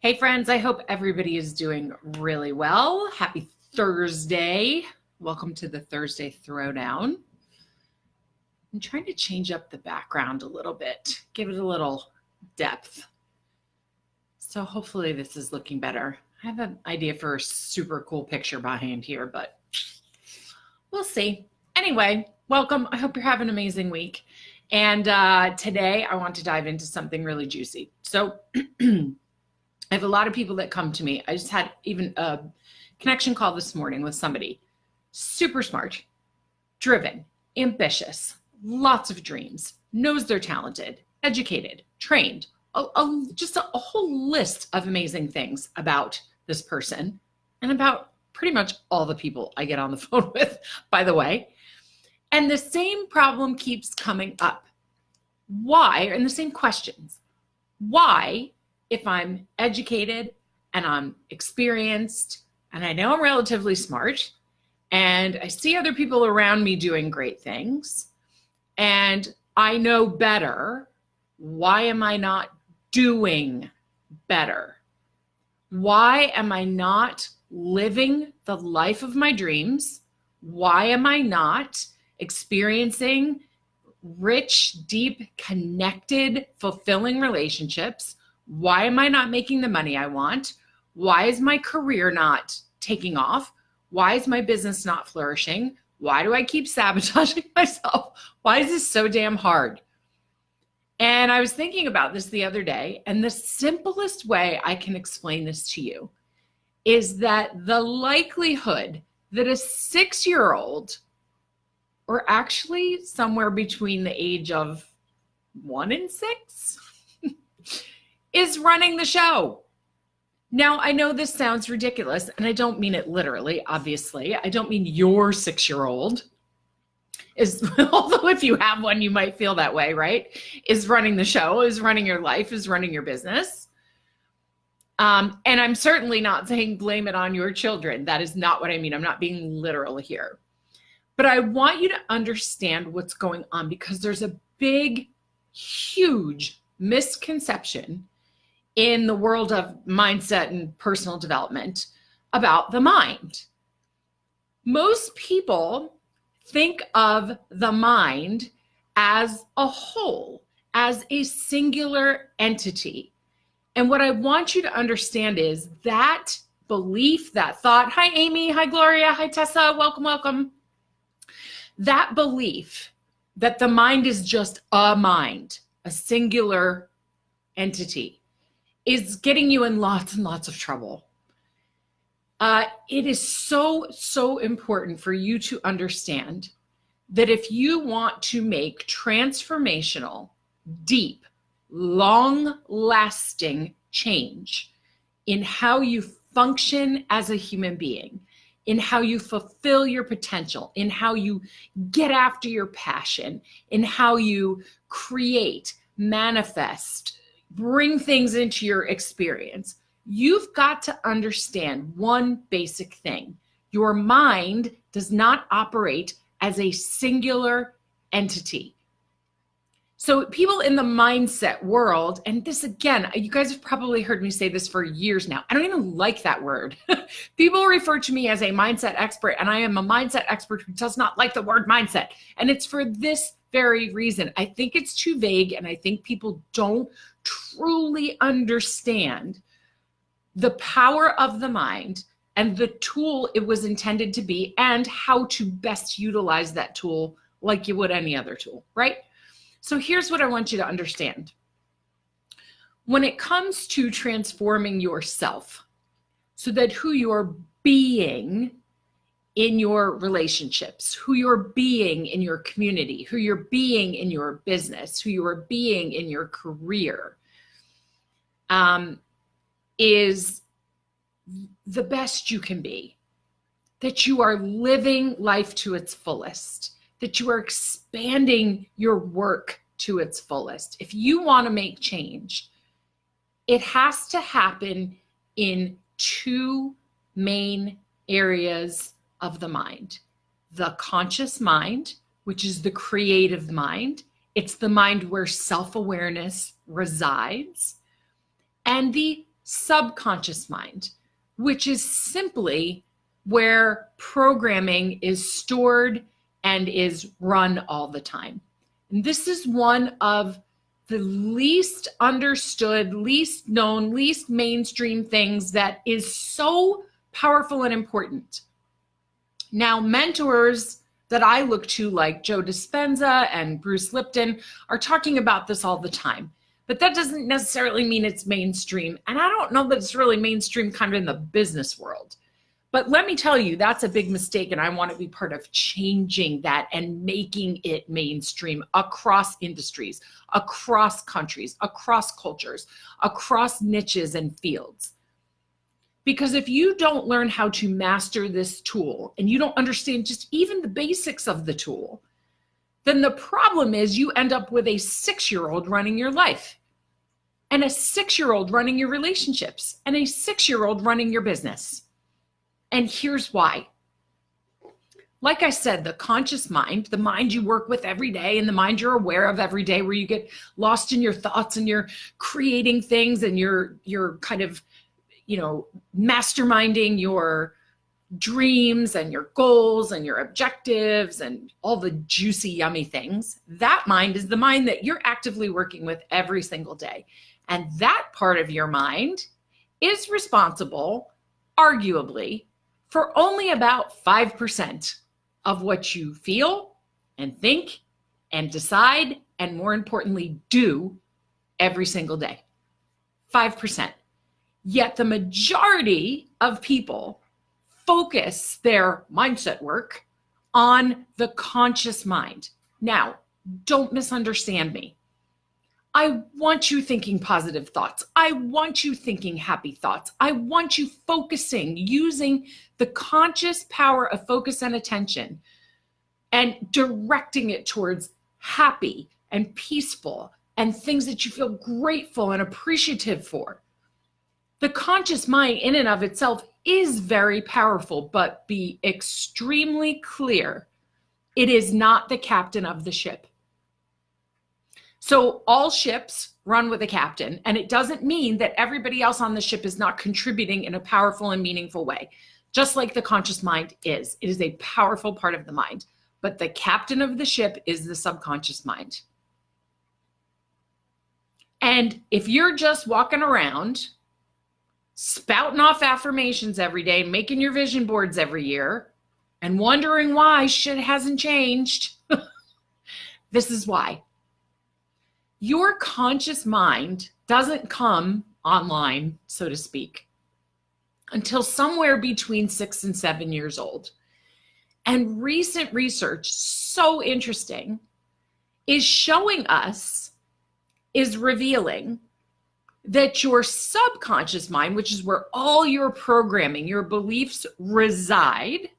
Hey friends, I hope everybody is doing really well. Happy Thursday. Welcome to the Thursday Throwdown. I'm trying to change up the background a little bit, give it a little depth. So hopefully this is looking better. I have an idea for a super cool picture behind here, but we'll see. Anyway, welcome. I hope you're having an amazing week. And today I want to dive into something really juicy. So I have a lot of people that come to me. I just had even a connection call this morning with somebody super smart, driven, ambitious, lots of dreams, knows they're talented, educated, trained, just a whole list of amazing things about this person and about pretty much all the people I get on the phone with, by the way. And the same problem keeps coming up. Why? And the same questions. Why, if I'm educated and I'm experienced and I know I'm relatively smart and I see other people around me doing great things and I know better, why am I not doing better? Why am I not living the life of my dreams? Why am I not experiencing rich, deep, connected, fulfilling relationships? Why am I not making the money I want? Why is my career not taking off? Why is my business not flourishing? Why do I keep sabotaging myself? Why is this so damn hard? And I was thinking about this the other day, and the simplest way I can explain this to you is that the likelihood that a 6-year-old, or actually somewhere between the age of 1 and 6, is running the show. Now, I know this sounds ridiculous, and I don't mean it literally, obviously. I don't mean your 6-year-old is, although if you have one, you might feel that way, right? Is running the show, is running your life, is running your business. And I'm certainly not saying blame it on your children. That is not what I mean. I'm not being literal here. But I want you to understand what's going on, because there's a big, huge misconception in the world of mindset and personal development about the mind. Most people think of the mind as a whole, as a singular entity. And what I want you to understand is that belief, that thought, hi Amy, hi Gloria, hi Tessa, welcome, welcome. That belief that the mind is just a mind, a singular entity, is getting you in lots and lots of trouble. It is so important for you to understand that if you want to make transformational, deep, long-lasting change in how you function as a human being, in how you fulfill your potential, in how you get after your passion, in how you create, manifest, bring things into your experience, you've got to understand one basic thing. Your mind does not operate as a singular entity. So people in the mindset world, and this again, you guys have probably heard me say this for years now. I don't even like that word. People refer to me as a mindset expert, and I am a mindset expert who does not like the word mindset. And it's for this very reason. I think it's too vague, and I think people don't truly understand the power of the mind and the tool it was intended to be, and how to best utilize that tool like you would any other tool, right? So here's what I want you to understand. When it comes to transforming yourself so that who you're being in your relationships, who you're being in your community, who you're being in your business, who you're being in your career, is the best you can be, that you are living life to its fullest, that you are expanding your work to its fullest. If you want to make change, it has to happen in two main areas of the mind. The conscious mind, which is the creative mind. It's the mind where self-awareness resides. And the subconscious mind, which is simply where programming is stored and is run all the time. And this is one of the least understood, least known, least mainstream things that is so powerful and important. Now, mentors that I look to, like Joe Dispenza and Bruce Lipton, are talking about this all the time. But that doesn't necessarily mean it's mainstream. And I don't know that it's really mainstream kind of in the business world. But let me tell you, that's a big mistake. And I want to be part of changing that and making it mainstream across industries, across countries, across cultures, across niches and fields. Because if you don't learn how to master this tool and you don't understand just even the basics of the tool, then the problem is you end up with a 6-year-old running your life, and a 6-year-old running your relationships, and a 6-year-old running your business. And here's why. Like I said, the conscious mind, the mind you work with every day and the mind you're aware of every day, where you get lost in your thoughts and you're creating things and you're kind of, masterminding your dreams and your goals and your objectives and all the juicy, yummy things. That mind is the mind that you're actively working with every single day. And that part of your mind is responsible, arguably, for only about 5% of what you feel and think and decide, and more importantly, do every single day. 5%. Yet the majority of people focus their mindset work on the conscious mind. Now, don't misunderstand me. I want you thinking positive thoughts. I want you thinking happy thoughts. I want you focusing, using the conscious power of focus and attention and directing it towards happy and peaceful and things that you feel grateful and appreciative for. The conscious mind in and of itself is very powerful, but be extremely clear. It is not the captain of the ship. So all ships run with a captain, and it doesn't mean that everybody else on the ship is not contributing in a powerful and meaningful way, just like the conscious mind is. It is a powerful part of the mind, but the captain of the ship is the subconscious mind. And if you're just walking around spouting off affirmations every day, making your vision boards every year, and wondering why shit hasn't changed, this is why. Your conscious mind doesn't come online, so to speak, until somewhere between 6 and 7 years old. And recent research, so interesting, is showing us, is revealing that your subconscious mind, which is where all your programming, your beliefs reside,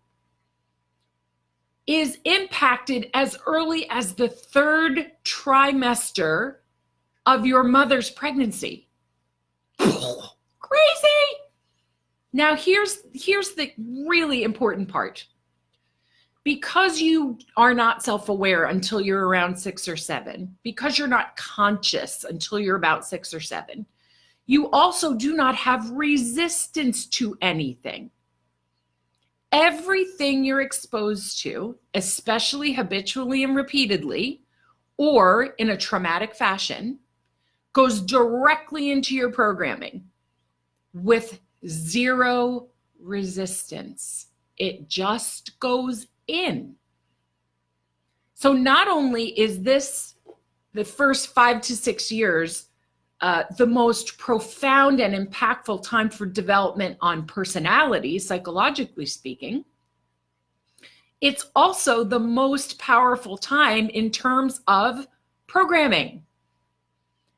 is impacted as early as the 3rd trimester of your mother's pregnancy. Crazy. Now, here's the really important part. Because you are not self-aware until you're around 6 or 7, because you're not conscious until you're about 6 or 7, you also do not have resistance to anything. Everything you're exposed to, especially habitually and repeatedly, or in a traumatic fashion, goes directly into your programming with zero resistance. It just goes in. So not only is this the first 5 to 6 years the most profound and impactful time for development on personality, psychologically speaking, it's also the most powerful time in terms of programming.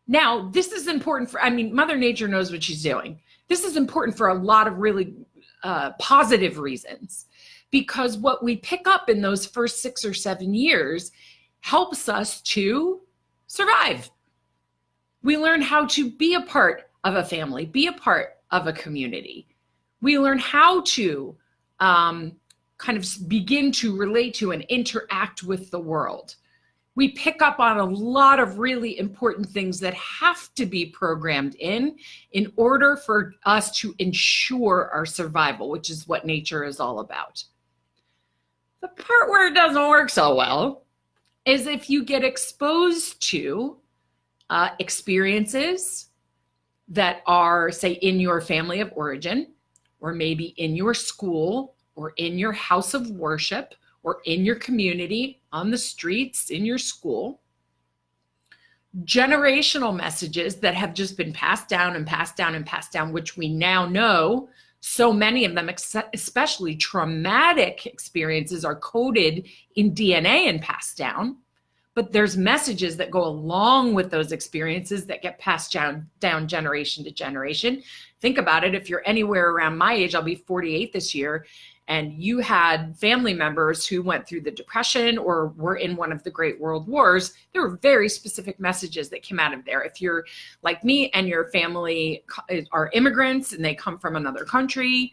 Now, this is important for, Mother Nature knows what she's doing. This is important for a lot of really positive reasons, because what we pick up in those first 6 or 7 years helps us to survive. We learn how to be a part of a family, be a part of a community. We learn how to kind of begin to relate to and interact with the world. We pick up on a lot of really important things that have to be programmed in order for us to ensure our survival, which is what nature is all about. The part where it doesn't work so well is if you get exposed to experiences that are, say, in your family of origin, or maybe in your school, or in your house of worship, or in your community, on the streets, in your school, generational messages that have just been passed down and passed down and passed down, which we now know so many of them, especially traumatic experiences, are coded in DNA and passed down. But there's messages that go along with those experiences that get passed down generation to generation. Think about it. If you're anywhere around my age, I'll be 48 this year, and you had family members who went through the Depression or were in one of the Great World Wars, there were very specific messages that came out of there. If you're like me and your family are immigrants and they come from another country,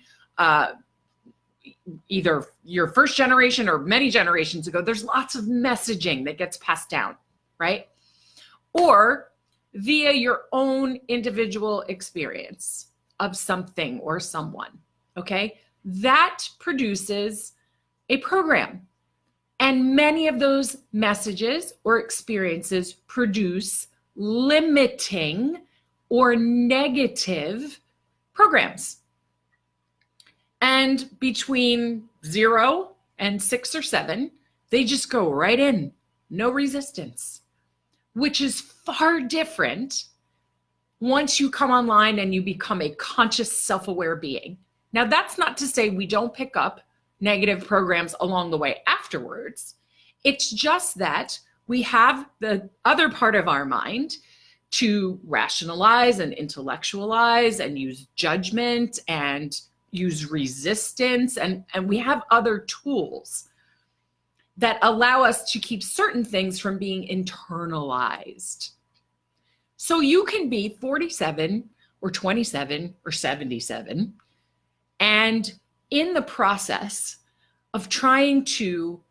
either your first generation or many generations ago, there's lots of messaging that gets passed down, right? Or via your own individual experience of something or someone, okay? That produces a program. And many of those messages or experiences produce limiting or negative programs. And between 0 and 6 or 7, they just go right in, no resistance, which is far different once you come online and you become a conscious, self-aware being. Now, that's not to say we don't pick up negative programs along the way afterwards. It's just that we have the other part of our mind to rationalize and intellectualize and use judgment and use resistance. And we have other tools that allow us to keep certain things from being internalized. So you can be 47 or 27 or 77, and in the process of trying to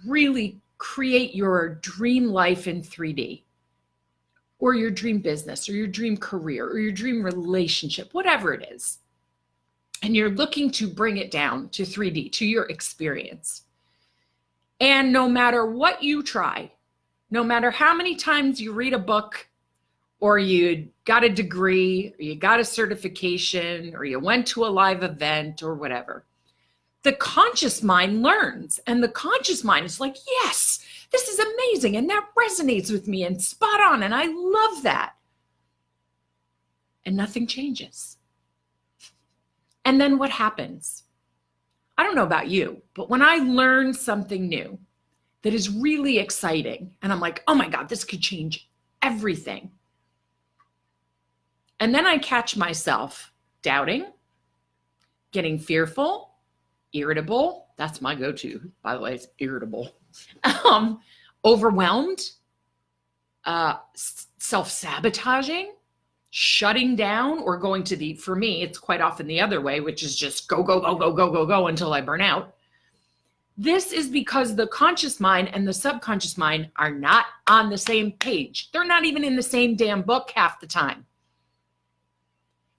really create your dream life in 3D, or your dream business, or your dream career, or your dream relationship, whatever it is, and you're looking to bring it down to 3D, to your experience. And no matter what you try, no matter how many times you read a book, or you got a degree, or you got a certification, or you went to a live event or whatever, the conscious mind learns. And the conscious mind is like, yes, this is amazing. And that resonates with me and spot on. And I love that. And nothing changes. And then what happens? I don't know about you, but when I learn something new that is really exciting, and I'm like, oh my God, this could change everything. And then I catch myself doubting, getting fearful, irritable. That's my go-to, by the way, it's irritable. Overwhelmed, self-sabotaging, shutting down, or going to for me, it's quite often the other way, which is just go, go, go, go, go, go, go until I burn out. This is because the conscious mind and the subconscious mind are not on the same page. They're not even in the same damn book half the time.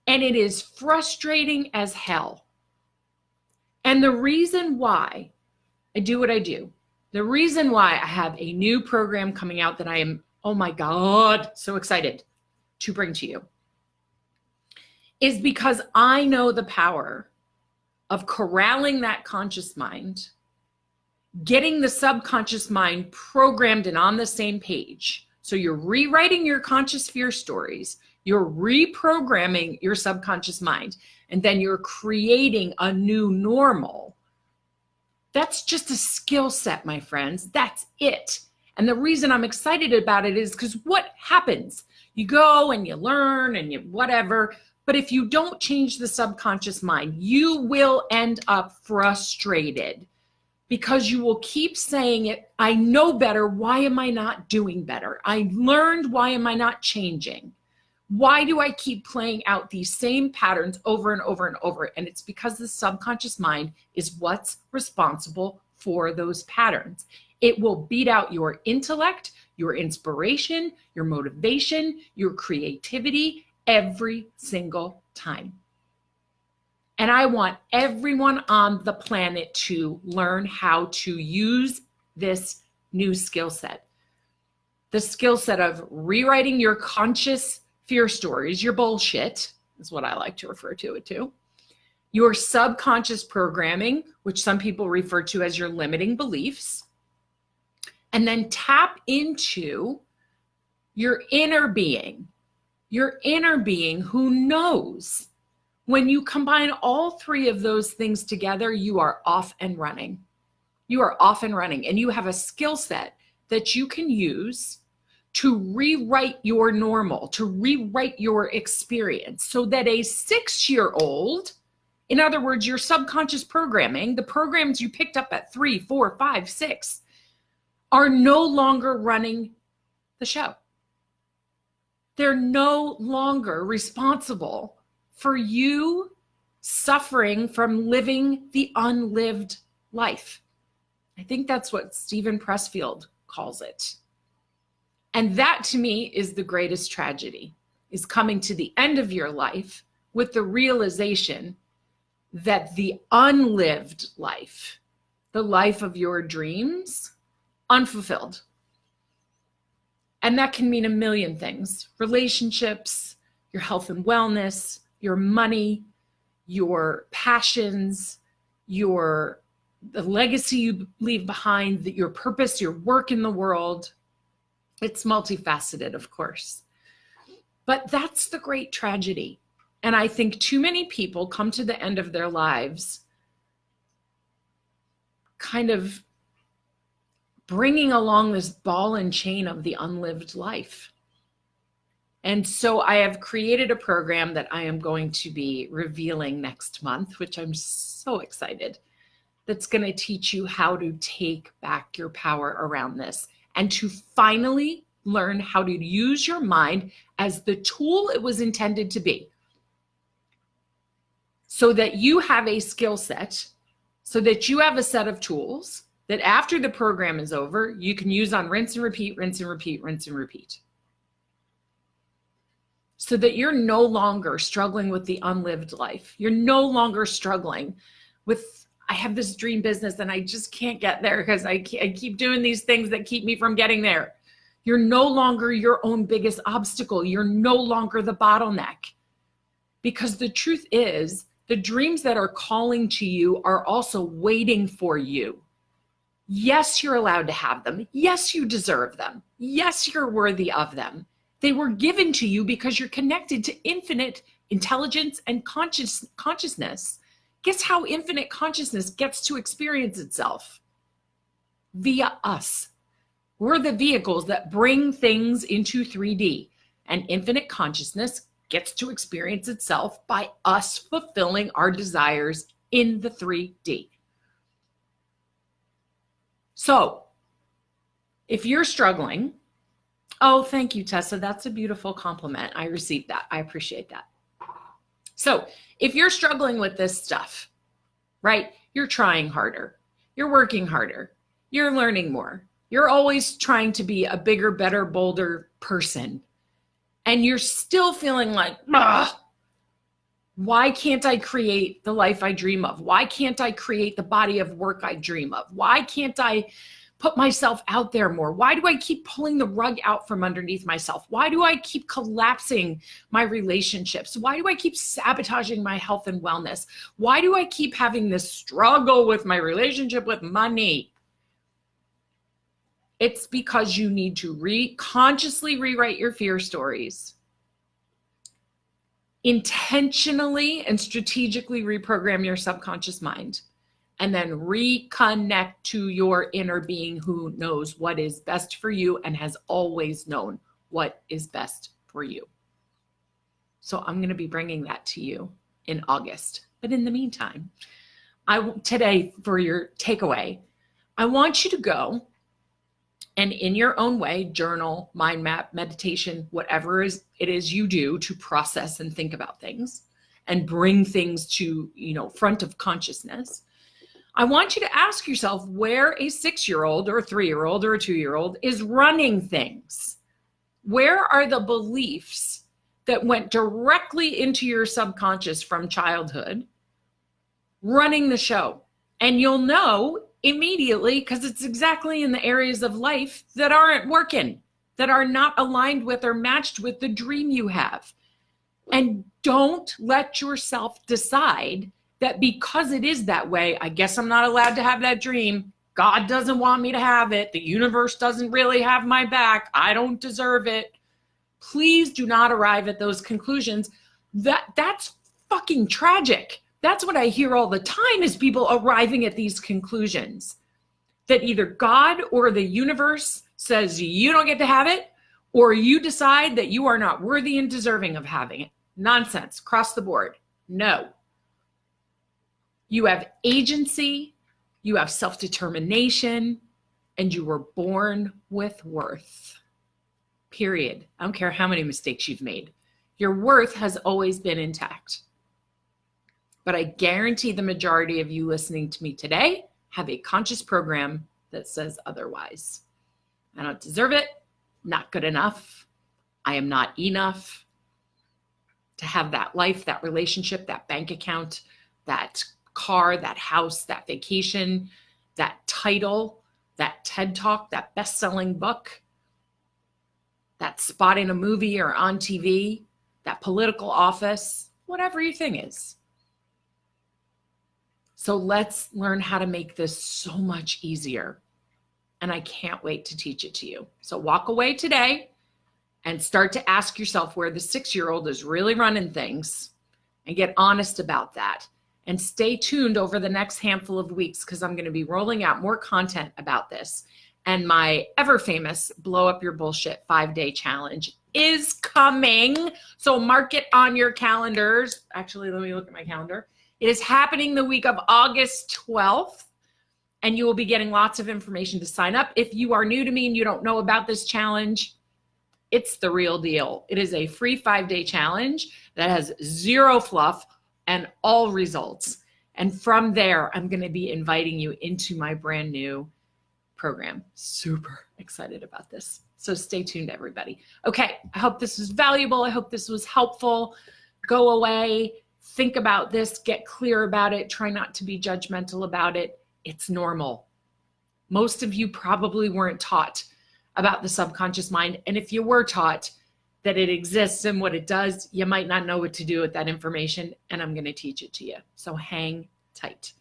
And it is frustrating as hell. And the reason why I do what I do, the reason why I have a new program coming out that I am, oh my God, so excited to bring to you, is because I know the power of corralling that conscious mind, getting the subconscious mind programmed and on the same page. So you're rewriting your conscious fear stories, you're reprogramming your subconscious mind, and then you're creating a new normal. That's just a skill set, my friends. That's it. And the reason I'm excited about it is because what happens? You go and you learn and you whatever, but if you don't change the subconscious mind, you will end up frustrated because you will keep saying it. I know better. Why am I not doing better? I learned. Why am I not changing? Why do I keep playing out these same patterns over and over and over? And it's because the subconscious mind is what's responsible for those patterns. It will beat out your intellect, your inspiration, your motivation, your creativity every single time. And I want everyone on the planet to learn how to use this new skill set. The skill set of rewriting your conscious fear stories, your bullshit, is what I like to refer to it to. Your subconscious programming, which some people refer to as your limiting beliefs. And then tap into your inner being who knows. When you combine all three of those things together, you are off and running. You are off and running, and you have a skill set that you can use to rewrite your normal, to rewrite your experience so that a 6-year-old, in other words, your subconscious programming, the programs you picked up at 3, 4, 5, 6, are no longer running the show. They're no longer responsible for you suffering from living the unlived life. I think that's what Stephen Pressfield calls it. And that to me is the greatest tragedy, is coming to the end of your life with the realization that the unlived life, the life of your dreams, unfulfilled. And that can mean a million things: relationships, your health and wellness, your money, your passions, the legacy you leave behind, your purpose, your work in the world. It's multifaceted, of course. But that's the great tragedy. And I think too many people come to the end of their lives kind of bringing along this ball and chain of the unlived life. And so I have created a program that I am going to be revealing next month, which I'm so excited, that's going to teach you how to take back your power around this and to finally learn how to use your mind as the tool it was intended to be, so that you have a skill set, so that you have a set of tools that after the program is over, you can use on rinse and repeat, rinse and repeat, rinse and repeat. So that you're no longer struggling with the unlived life. You're no longer struggling with, I have this dream business and I just can't get there because I keep doing these things that keep me from getting there. You're no longer your own biggest obstacle. You're no longer the bottleneck. Because the truth is, the dreams that are calling to you are also waiting for you. Yes, you're allowed to have them. Yes, you deserve them. Yes, you're worthy of them. They were given to you because you're connected to infinite intelligence and consciousness. Guess how infinite consciousness gets to experience itself? Via us. We're the vehicles that bring things into 3D, and infinite consciousness gets to experience itself by us fulfilling our desires in the 3D. So if you're struggling, oh, thank you, Tessa. That's a beautiful compliment. I received that. I appreciate that. So if you're struggling with this stuff, right? You're trying harder. You're working harder. You're learning more. You're always trying to be a bigger, better, bolder person. And you're still feeling like, why can't I create the life I dream of? Why can't I create the body of work I dream of? Why can't I put myself out there more? Why do I keep pulling the rug out from underneath myself? Why do I keep collapsing my relationships? Why do I keep sabotaging my health and wellness? Why do I keep having this struggle with my relationship with money? It's because you need to consciously rewrite your fear stories, intentionally and strategically reprogram your subconscious mind, and then reconnect to your inner being who knows what is best for you and has always known what is best for you. So I'm going to be bringing that to you in August. But in the meantime, today, for your takeaway, I want you to go and in your own way, journal, mind map, meditation, whatever it is you do to process and think about things and bring things to, front of consciousness. I want you to ask yourself where a 6-year-old or a 3-year-old or a 2-year-old is running things. Where are the beliefs that went directly into your subconscious from childhood running the show? And you'll know immediately because it's exactly in the areas of life that aren't working, that are not aligned with or matched with the dream you have. And don't let yourself decide that because it is that way, I guess I'm not allowed to have that dream. God doesn't want me to have it. The universe doesn't really have my back. I don't deserve it. Please do not arrive at those conclusions. That's fucking tragic. That's what I hear all the time is people arriving at these conclusions that either God or the universe says you don't get to have it, or you decide that you are not worthy and deserving of having it. Nonsense, across the board. No. You have agency, you have self-determination, and you were born with worth. Period. I don't care how many mistakes you've made. Your worth has always been intact. But I guarantee the majority of you listening to me today have a conscious program that says otherwise. I don't deserve it, not good enough, I am not enough to have that life, that relationship, that bank account, that car, that house, that vacation, that title, that TED Talk, that best-selling book, that spot in a movie or on TV, that political office, whatever your thing is. So let's learn how to make this so much easier. And I can't wait to teach it to you. So walk away today and start to ask yourself where the 6-year-old is really running things and get honest about that. And stay tuned over the next handful of weeks because I'm going to be rolling out more content about this. And my ever famous Blow Up Your Bullshit 5-day challenge is coming. So mark it on your calendars. Actually, let me look at my calendar. It is happening the week of August 12th. And you will be getting lots of information to sign up. If you are new to me and you don't know about this challenge, it's the real deal. It is a free 5-day challenge that has zero fluff and all results. And from there, I'm going to be inviting you into my brand new program. Super excited about this. So stay tuned, everybody. Okay, I hope this was valuable. I hope this was helpful. Go away, think about this, get clear about it. Try not to be judgmental about it. It's normal. Most of you probably weren't taught about the subconscious mind. And if you were taught that it exists and what it does, you might not know what to do with that information. And I'm going to teach it to you. So hang tight.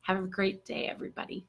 Have a great day, everybody.